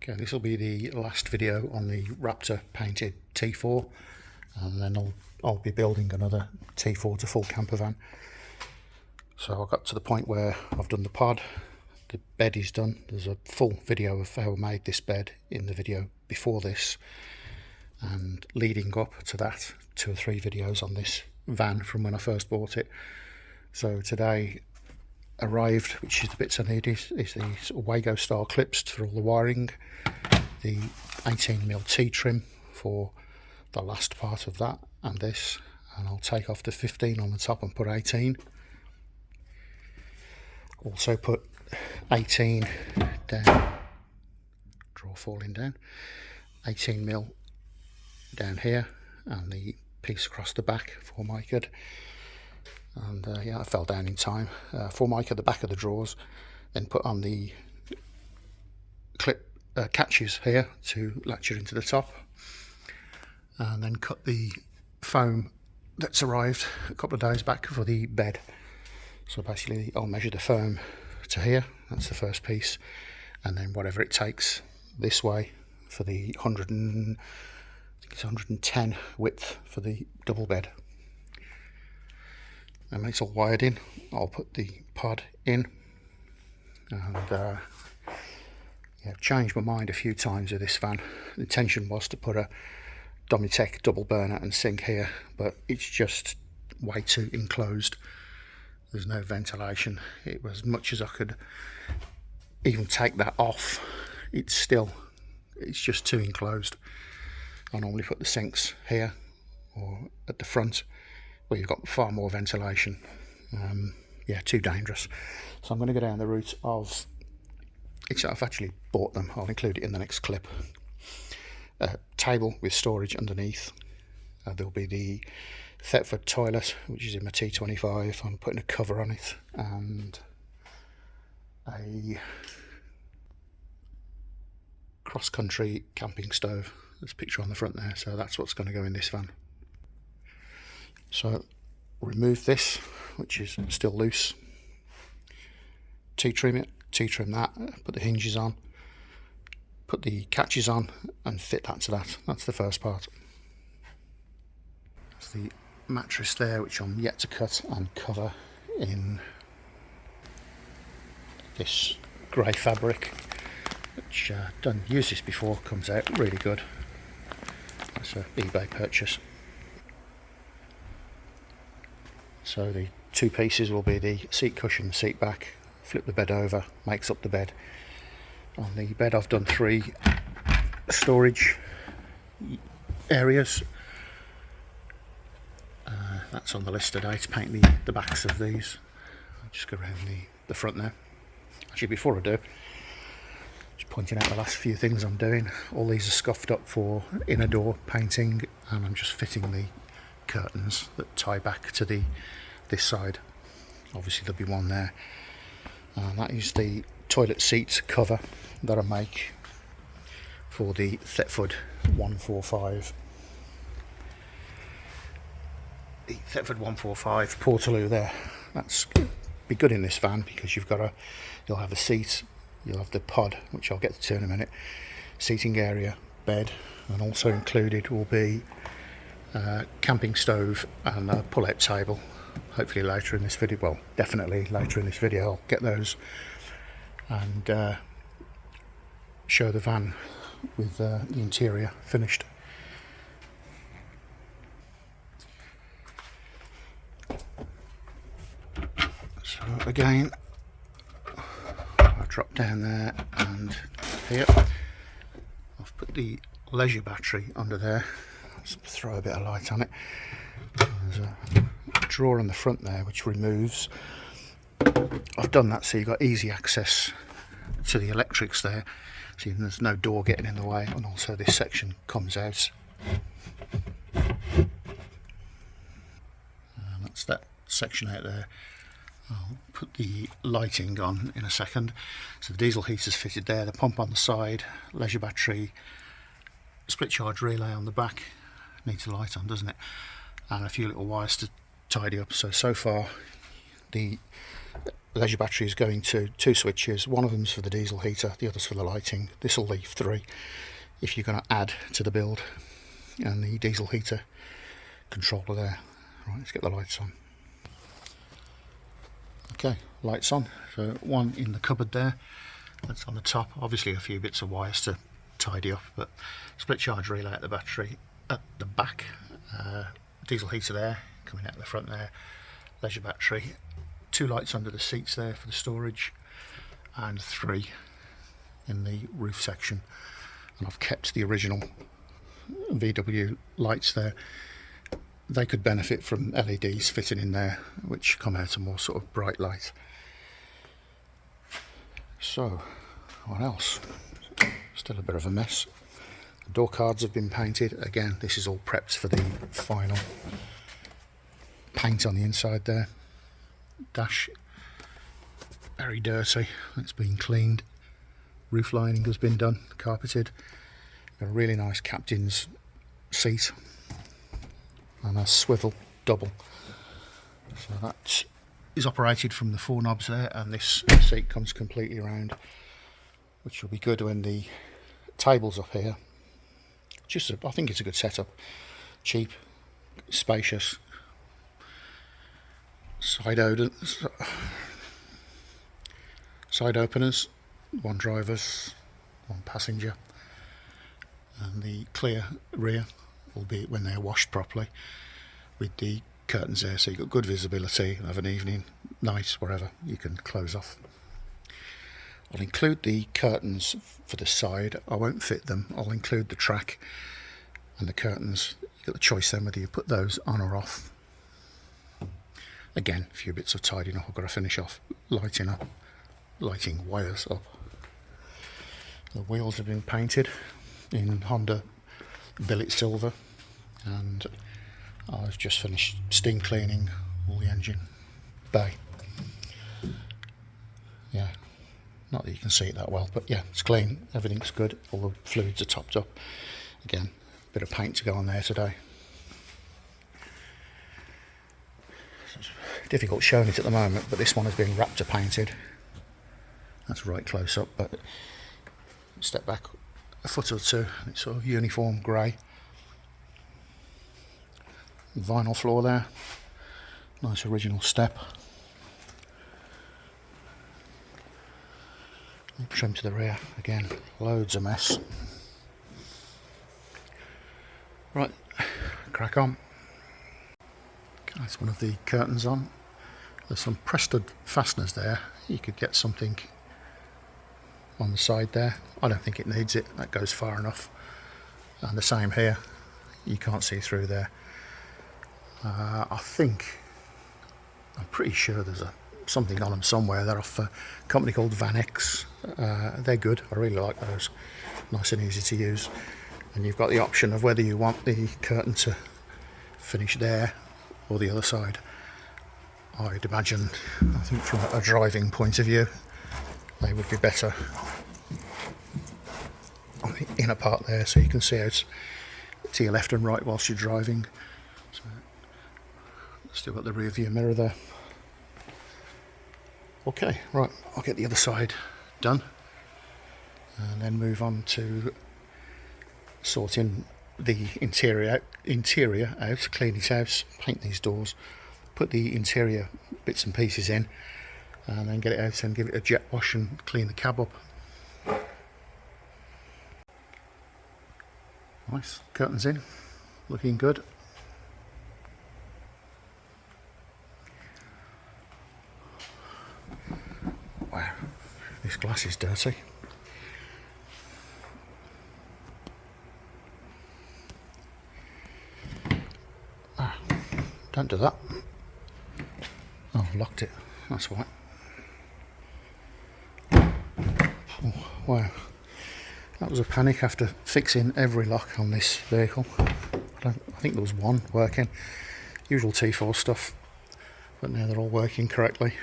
Okay, this will be the last video on the Raptor painted T4, and then I'll be building another T4 to full camper van. So I got to the point where I've done the pod, the bed is done. There's a full video of how I made this bed in the video before this, and leading up to that, 2 or 3 videos on this van from when I first bought it. So today arrived, which is the bits I need, is the sort of Wago style clips for all the wiring, the 18mm T-trim for the last part of that and this, and I'll take off the 15 on the top and put 18. Also put 18 down, draw falling down, 18mm down here, and the piece across the back for mica. And yeah, I fell down in time. Formica at the back of the drawers, then put on the clip catches here to latch it into the top, and then cut the foam that's arrived a couple of days back for the bed. So basically I'll measure the foam to here, that's the first piece, and then whatever it takes this way for the 110 width for the double bed. And when it's all wired in, I'll put the pod in. And yeah, I've changed my mind a few times with this van. The intention was to put a Domitech double burner and sink here, but it's just way too enclosed. There's no ventilation. It was as much as I could even take that off, it's just too enclosed. I normally put the sinks here or at the front, where you've got far more ventilation. Yeah, too dangerous. So I'm going to go down the route of, I've actually bought them, I'll include it in the next clip. A table with storage underneath. There'll be the Thetford toilet, which is in my T25. I'm putting a cover on it, and a cross-country camping stove. There's a picture on the front there, so that's what's going to go in this van. So remove this, which is still loose, T-trim it, T-trim that, put the hinges on, put the catches on and fit that to that. That's the first part. There's the mattress there, which I'm yet to cut and cover in this grey fabric, which done used this before, comes out really good. That's an eBay purchase. So the 2 pieces will be the seat cushion, seat back, flip the bed over, makes up the bed. On the bed I've done 3 storage areas. That's on the list today, to paint the backs of these. I'll just go around the front there. Actually, before I do, just pointing out the last few things I'm doing. All these are scuffed up for inner door painting, and I'm just fitting the curtains that tie back to this side. Obviously there'll be one there, and that is the toilet seat cover that I make for the Thetford 145. The Thetford 145 Portaloo there. That's be good in this van because you'll have a seat, you'll have the pod, which I'll get to in a minute, seating area, bed, and also included will be camping stove and a pull-out table. Hopefully later in this video, well, definitely later in this video, I'll get those and show the van with the interior finished. So again, I'll drop down there and here. I've put the leisure battery under there. Let's throw a bit of light on it. There's a drawer on the front there which removes. I've done that so you've got easy access to the electrics there, so there's no door getting in the way, and also this section comes out. That's that section out there. I'll put the lighting on in a second. So the diesel heater's fitted there, the pump on the side, leisure battery, split charge relay on the back. Needs a light on, doesn't it? And a few little wires to tidy up. So far the leisure battery is going to 2 switches. One of them's for the diesel heater, the other's for the lighting. This will leave 3 if you're going to add to the build. And the diesel heater controller there. Right, let's get the lights on. Okay, lights on. So one in the cupboard there, that's on the top. Obviously a few bits of wires to tidy up, but split charge relay at the battery at the back, diesel heater there coming out the front there, leisure battery, 2 lights under the seats there for the storage, and 3 in the roof section. And I've kept the original VW lights there. They could benefit from LEDs fitting in there, which come out a more sort of bright light. So, what else? Still a bit of a mess. The door cards have been painted. Again, this is all prepped for the final paint on the inside there. Dash, very dirty. It's been cleaned. Roof lining has been done, carpeted. Got a really nice captain's seat and a swivel double. So that is operated from the 4 knobs there, and this seat comes completely round, which will be good when the table's up here. I think it's a good setup. Cheap, spacious. Side openers, 1 driver's, 1 passenger, and the clear rear, albeit when they're washed properly, with the curtains there, so you've got good visibility of an evening, night, wherever you can close off. I'll include the curtains for the side. I won't fit them. I'll include the track and the curtains. You've got the choice then whether you put those on or off. Again, a few bits of tidying up. I've got to finish off lighting wires up. The wheels have been painted in Honda billet silver, and I've just finished steam cleaning all the engine bay. Yeah, not that you can see it that well, but yeah, it's clean, everything's good, all the fluids are topped up. Again, a bit of paint to go on there today. It's difficult showing it at the moment, but this one has been Raptor painted. That's right close up, but step back a foot or two, and it's sort of uniform grey. Vinyl floor there, nice original step. Trim to the rear, again, loads of mess. Right, crack on. Okay, that's one of the curtains on. There's some Prestud fasteners there. You could get something on the side there. I don't think it needs it, that goes far enough. And the same here, you can't see through there. I'm pretty sure there's something on them somewhere. They're off a company called Van X. They're good, I really like those, nice and easy to use. And you've got the option of whether you want the curtain to finish there or the other side. I think from a driving point of view, they would be better on the inner part there, so you can see out to your left and right whilst you're driving. So, still got the rear view mirror there. Okay, right, I'll get the other side done and then move on to sorting the interior out, clean it out, paint these doors, put the interior bits and pieces in, and then get it out and give it a jet wash and clean the cab up. Nice, curtains in, looking good. Wow, this glass is dirty. Don't do that. Oh, I've locked it. That's why. Oh, wow. That was a panic after fixing every lock on this vehicle. I think there was one working. Usual T4 stuff. But now they're all working correctly.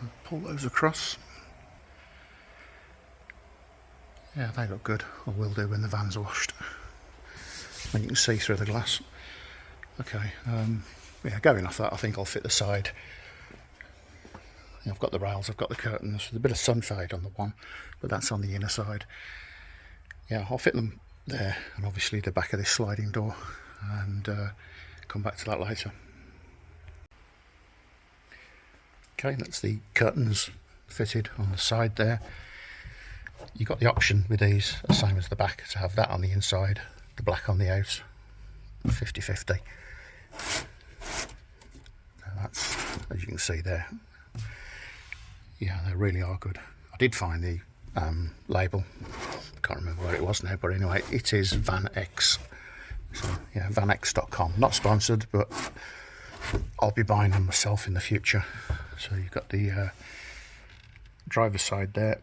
So pull those across. Yeah, they look good. Or will do when the van's washed. And you can see through the glass. Okay, yeah, going off that, I think I'll fit the side I've got the rails, I've got the curtains. There's a bit of sunshade on the one, but that's on the inner side. Yeah, I'll fit them there, and obviously the back of this sliding door, and come back to that later. Okay, that's the curtains fitted on the side there. You've got the option with these, the same as the back, to have that on the inside, the black on the out, 50-50. That's, as you can see there, yeah, they really are good. I did find the label, can't remember where it was now, but anyway, it is Van X. So yeah, vanx.com, not sponsored, but I'll be buying them myself in the future. So you've got the driver's side there,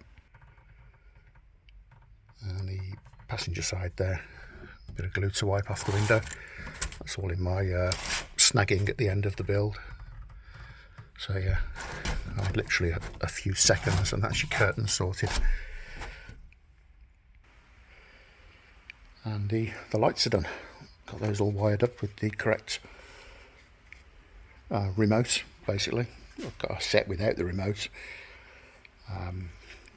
and the passenger side there. A bit of glue to wipe off the window. That's all in my snagging at the end of the build. So yeah, literally a few seconds, and that's your curtain sorted. And the lights are done. Got those all wired up with the correct remote, basically. I've got a set without the remote.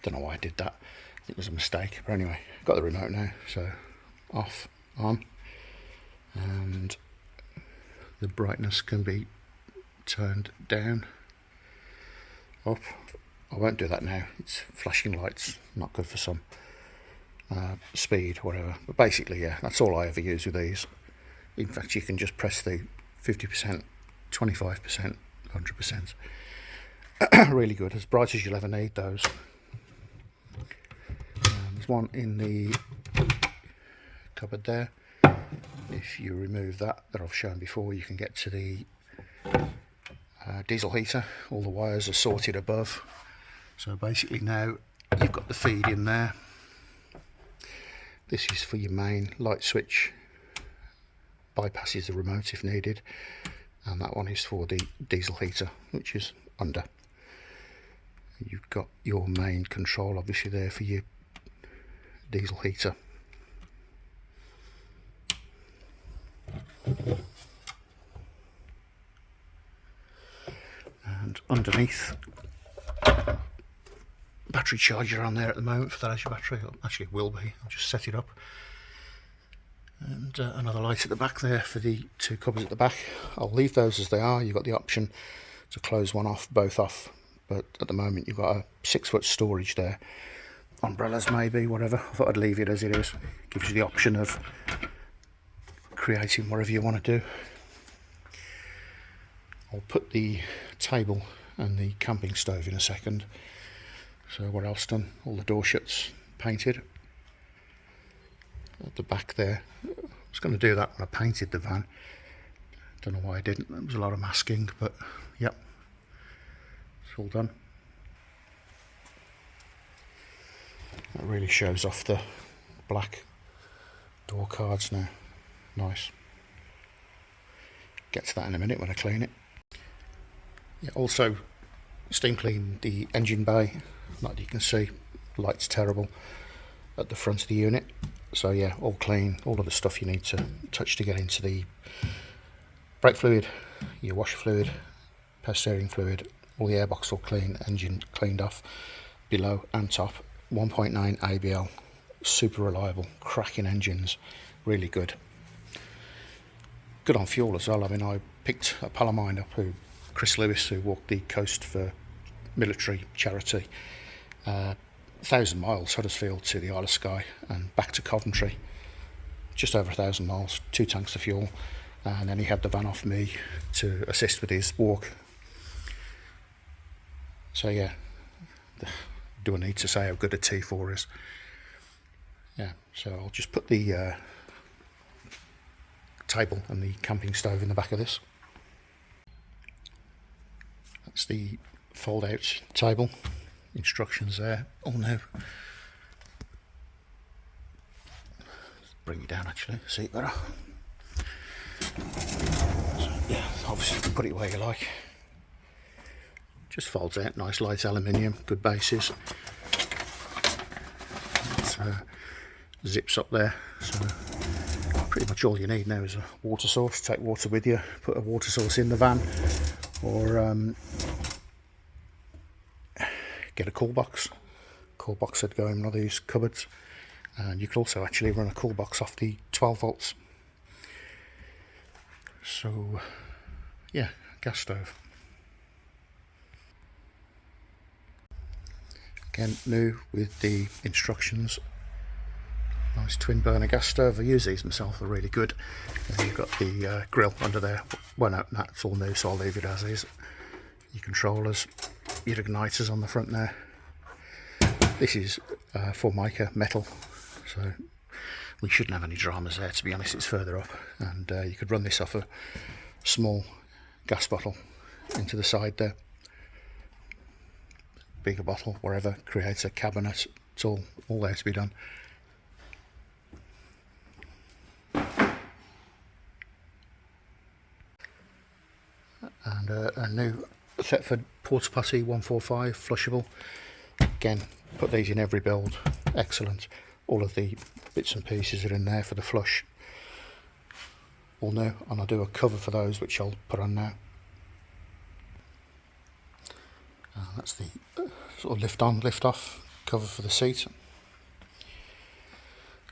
Don't know why I did that. I think it was a mistake. But anyway, got the remote now. So off, on, and the brightness can be turned down, up. I won't do that now. It's flashing lights, not good for some speed, whatever. But basically, yeah, that's all I ever use with these. In fact, you can just press the 50%, 25%, 100%. Really good, as bright as you'll ever need those. There's one in the cupboard there. If you remove that I've shown before, you can get to the diesel heater. All the wires are sorted above. So basically now you've got the feed in there. This is for your main light switch, bypasses the remote if needed, and that one is for the diesel heater, which is under. You've got your main control obviously there for your diesel heater. And underneath, battery charger on there at the moment for that Azure battery. Actually, it will be. I'll just set it up. And another light at the back there for the two cupboards at the back. I'll leave those as they are. You've got the option to close one off, both off, but at the moment you've got a 6-foot storage there. Umbrellas maybe, whatever. I thought I'd leave it as it is. Gives you the option of creating whatever you want to do. I'll put the table and the camping stove in a second. So what else done? All the door shuts painted. At the back there, I was going to do that when I painted the van. Don't know why I didn't. There was a lot of masking, but yep, it's all done. That really shows off the black door cards now. Nice. Get to that in a minute when I clean it. Yeah, also steam clean the engine bay. Like you can see, light's terrible at the front of the unit. So yeah, all clean, all of the stuff you need to touch to get into the brake fluid, your washer fluid, power steering fluid, all the airbox all clean, engine cleaned off, below and top. 1.9 ABL, super reliable, cracking engines, really good. Good on fuel as well. I mean, I picked a pal of mine up, Chris Lewis, who walked the coast for military charity, 1,000 miles, Huddersfield to the Isle of Skye and back to Coventry, just over 1,000 miles, 2 tanks of fuel, and then he had the van off me to assist with his walk. So yeah, do I need to say how good a T4 is? Yeah, so I'll just put the table and the camping stove in the back of this. That's the fold out table. Instructions there. Oh no. Bring it down actually, see it better. So, yeah, obviously you can put it where you like. Just folds out, nice light aluminium, good bases. It zips up there, so pretty much all you need now is a water source. Take water with you, put a water source in the van, or get a cool box. Cool box would go in one of these cupboards, and you could also actually run a cool box off the 12 volts. So yeah, gas stove. Again, new with the instructions. Nice twin burner gas stove. I use these myself, they're really good. And you've got the grill under there. Well, no, that's all new, so I'll leave it as is. Your controllers, your igniters on the front there. This is Formica metal, so we shouldn't have any dramas there, to be honest. It's further up, and you could run this off a small gas bottle into the side there. Bigger bottle, wherever, creates a cabinet. It's all there to be done. And a new Thetford Porta Potty 145 flushable. Again, put these in every build. Excellent. All of the bits and pieces are in there for the flush. All new, and I'll do a cover for those, which I'll put on now. That's the sort of lift on, lift off cover for the seat.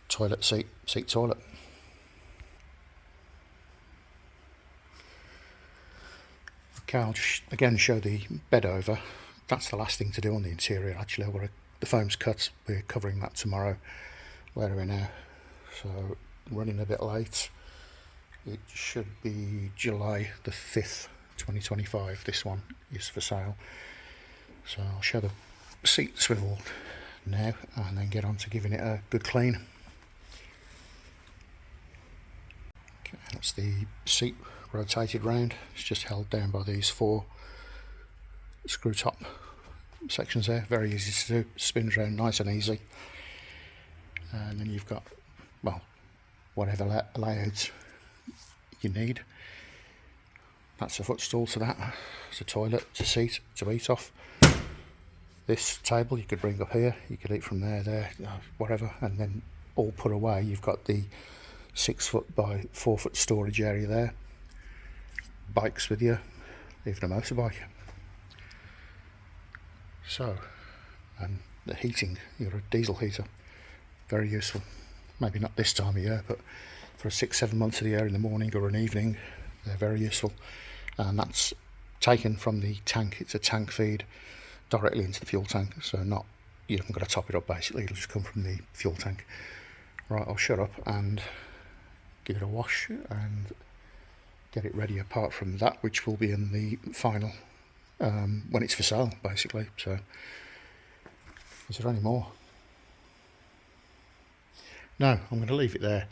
Toilet seat, toilet. Okay, I'll just again show the bed over. That's the last thing to do on the interior. Actually, the foam's cut. We're covering that tomorrow. Where are we now? So running a bit late. It should be July the 5th, 2025. This one is for sale. So I'll show the seat swivel now and then get on to giving it a good clean. Okay, that's the seat rotated round. It's just held down by these 4 screw top sections there. Very easy to do. Spins around nice and easy. And then you've got, well, whatever layouts you need. That's a footstool to that. It's a toilet, it's a seat to eat off. This table you could bring up here, you could eat from there, whatever, and then all put away. You've got the 6 foot by 4 foot storage area there. Bikes with you, even a motorbike. So, and the heating, you've got a diesel heater, very useful. Maybe not this time of year, but for 6-7 months of the year in the morning or an evening, they're very useful. And that's taken from the tank. It's a tank feed directly into the fuel tank, so you haven't got to top it up. Basically, it'll just come from the fuel tank. Right, I'll shut up and give it a wash and get it ready, apart from that, which will be in the final when it's for sale, basically. So is there any more? No, I'm going to leave it there.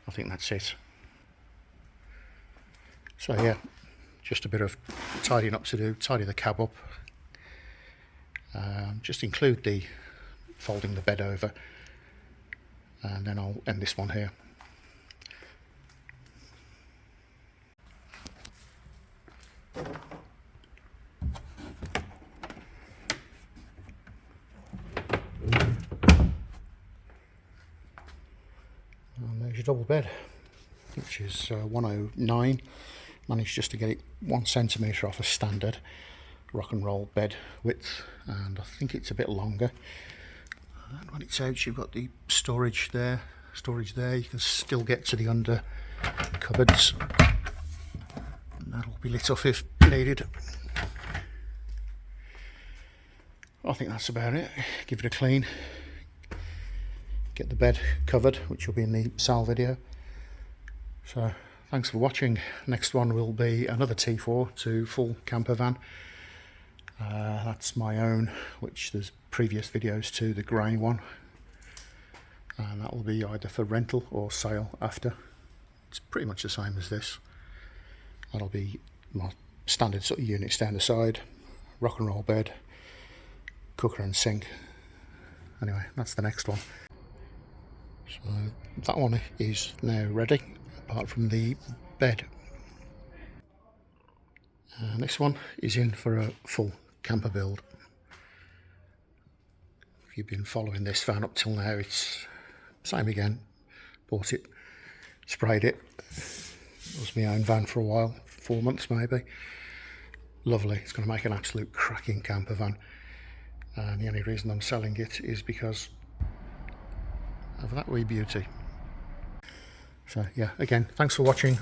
I think that's it. So yeah, just a bit of tidying up to do. Tidy the cab up. Just include the folding the bed over, and then I'll end this one here. And there's your double bed, which is 109. Managed just to get it 1 centimetre off a standard rock and roll bed width, and I think it's a bit longer. And when it's out, you've got the storage there. You can still get to the under cupboards, and that'll be lit off if needed. I think that's about it. Give it a clean, get the bed covered, which will be in the sale video. So thanks for watching. Next one will be another T4 to full camper van. That's my own, which there's previous videos to the grey one, and that will be either for rental or sale after. It's pretty much the same as this. That'll be my standard sort of units down the side, rock and roll bed, cooker and sink. Anyway, that's the next one. So that one is now ready, apart from the bed. This one is in for a full camper build. If you've been following this van up till now, it's same again. Bought it, sprayed it. It was my own van for a while, 4 months maybe. Lovely. It's going to make an absolute cracking camper van. and the only reason I'm selling it is because of that wee beauty. So yeah, again, thanks for watching.